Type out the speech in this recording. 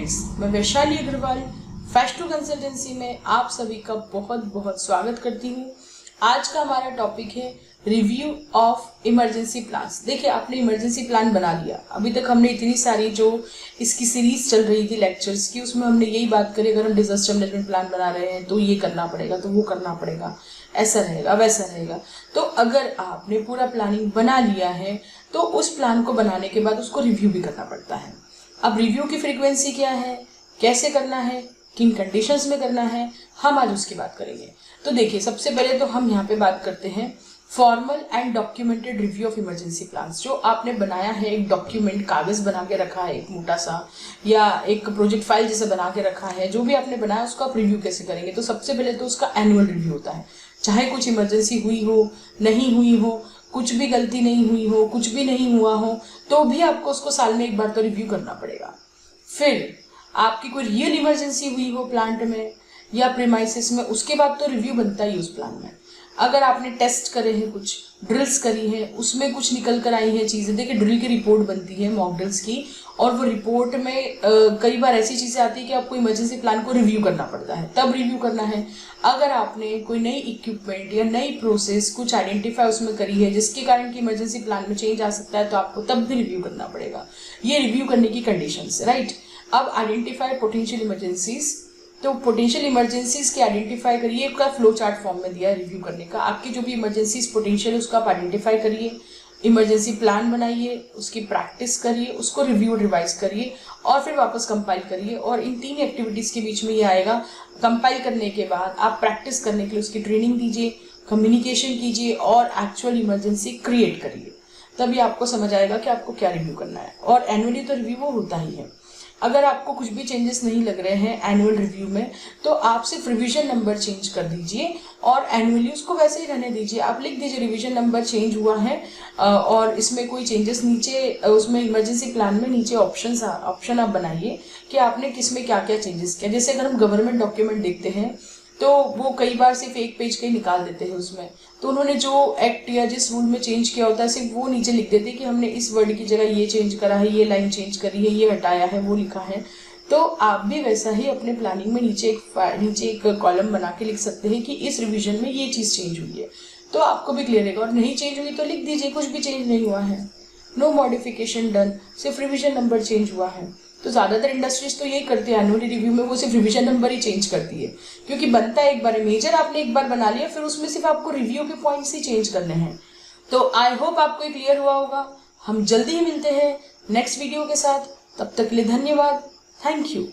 Friends, मैं Vaishali Agarwal फैश to consultancy में आप सभी का बहुत बहुत स्वागत करती हूँ। आज का हमारा टॉपिक है रिव्यू ऑफ इमरजेंसी प्लान्स। देखिए, आपने इमरजेंसी प्लान बना लिया। अभी तक हमने इतनी सारी जो इसकी सीरीज चल रही थी लेक्चर्स की, उसमें हमने यही बात करी, अगर हम डिजास्टर मैनेजमेंट प्लान बना रहे हैं तो ये करना पड़ेगा, तो वो करना पड़ेगा, ऐसा रहेगा, वैसा रहेगा। तो अगर आपने पूरा प्लानिंग बना लिया है तो उस प्लान को बनाने के बाद उसको रिव्यू भी करना पड़ता है। अब रिव्यू की फ्रीक्वेंसी क्या है, कैसे करना है, किन कंडीशंस में करना है, हम आज उसकी बात करेंगे। तो देखिए, सबसे पहले तो हम यहाँ पे बात करते हैं formal and documented review of emergency plans. जो आपने बनाया है, एक डॉक्यूमेंट कागज बना के रखा है एक मोटा सा, या एक प्रोजेक्ट फाइल जैसे बना के रखा है, जो भी आपने बनाया उसका आप रिव्यू कैसे करेंगे। तो सबसे पहले तो उसका एनुअल रिव्यू होता है। चाहे कुछ इमरजेंसी हुई हो, नहीं हुई हो, कुछ भी गलती नहीं हुई हो, कुछ भी नहीं हुआ हो, तो भी आपको उसको साल में एक बार तो रिव्यू करना पड़ेगा। फिर आपकी कोई रियल इमरजेंसी हुई हो प्लांट में या प्रीमाइसिस में, उसके बाद तो रिव्यू बनता ही उस प्लान में। अगर आपने टेस्ट करे हैं, कुछ ड्रिल्स करी हैं, उसमें कुछ निकल कर आई हैं चीज़ें, देखिए ड्रिल की रिपोर्ट बनती है मॉक ड्रिल्स की, और वो रिपोर्ट में कई बार ऐसी चीज़ें आती है कि आपको इमरजेंसी प्लान को रिव्यू करना पड़ता है, तब रिव्यू करना है। अगर आपने कोई नई इक्विपमेंट या नई प्रोसेस कुछ आइडेंटिफाई उसमें करी है जिसके कारण कि इमरजेंसी प्लान में चेंज आ सकता है, तो आपको तब भी रिव्यू करना पड़ेगा। ये रिव्यू करने की कंडीशंस, राइट। अब आइडेंटिफाई पोटेंशियल इमरजेंसीज, तो पोटेंशियल इमरजेंसीज के आइडेंटिफाई करिए, का फ्लो चार्ट फॉर्म में दिया है रिव्यू करने का। आपकी जो भी इमरजेंसीज पोटेंशियल है उसका आप आइडेंटिफाई करिए, इमरजेंसी प्लान बनाइए, उसकी प्रैक्टिस करिए, उसको रिव्यू रिवाइज करिए और फिर वापस कंपाइल करिए। और इन तीन एक्टिविटीज़ के बीच में ये आएगा। कंपाइल करने के बाद आप प्रैक्टिस करने के लिए उसकी ट्रेनिंग दीजिए, कम्युनिकेशन कीजिए और एक्चुअल इमरजेंसी क्रिएट करिए। तभी आपको समझ आएगा कि आपको क्या रिव्यू करना है। और एनुअली तो रिव्यू वो होता ही है। अगर आपको कुछ भी चेंजेस नहीं लग रहे हैं एनुअल रिव्यू में, तो आप सिर्फ रिवीजन नंबर चेंज कर दीजिए और एनुअली उसको वैसे ही रहने दीजिए। आप लिख दीजिए रिवीजन नंबर चेंज हुआ है और इसमें कोई चेंजेस नीचे, उसमें इमरजेंसी प्लान में नीचे ऑप्शन आप बनाइए कि आपने किसमें क्या क्या चेंजेस किया। जैसे अगर हम गवर्नमेंट डॉक्यूमेंट देखते हैं तो वो कई बार सिर्फ एक पेज का ही निकाल देते हैं उसमें, तो उन्होंने जो एक्ट या जिस रूल में चेंज किया होता है सिर्फ वो नीचे लिख देते हैं कि हमने इस वर्ड की जगह ये चेंज करा है, ये लाइन चेंज करी है, ये हटाया है, वो लिखा है। तो आप भी वैसा ही अपने प्लानिंग में नीचे एक कॉलम बना के लिख सकते हैं कि इस रिवीजन में ये चीज़ चेंज हुई है, तो आपको भी क्लियर रहेगा। और नहीं चेंज हुई तो लिख दीजिए कुछ भी चेंज नहीं हुआ है, नो मॉडिफिकेशन डन, सिर्फ रिवीजन नंबर चेंज हुआ है। तो ज़्यादातर इंडस्ट्रीज तो यही करती है, एनुअल रिव्यू में वो सिर्फ रिवीजन नंबर ही चेंज करती है, क्योंकि बनता है एक बार, मेजर आपने एक बार बना लिया, फिर उसमें सिर्फ आपको रिव्यू के पॉइंट्स ही चेंज करने हैं। तो आई होप आपको ये क्लियर हुआ होगा। हम जल्दी ही मिलते हैं नेक्स्ट वीडियो के साथ, तब तक के लिए धन्यवाद, थैंक यू।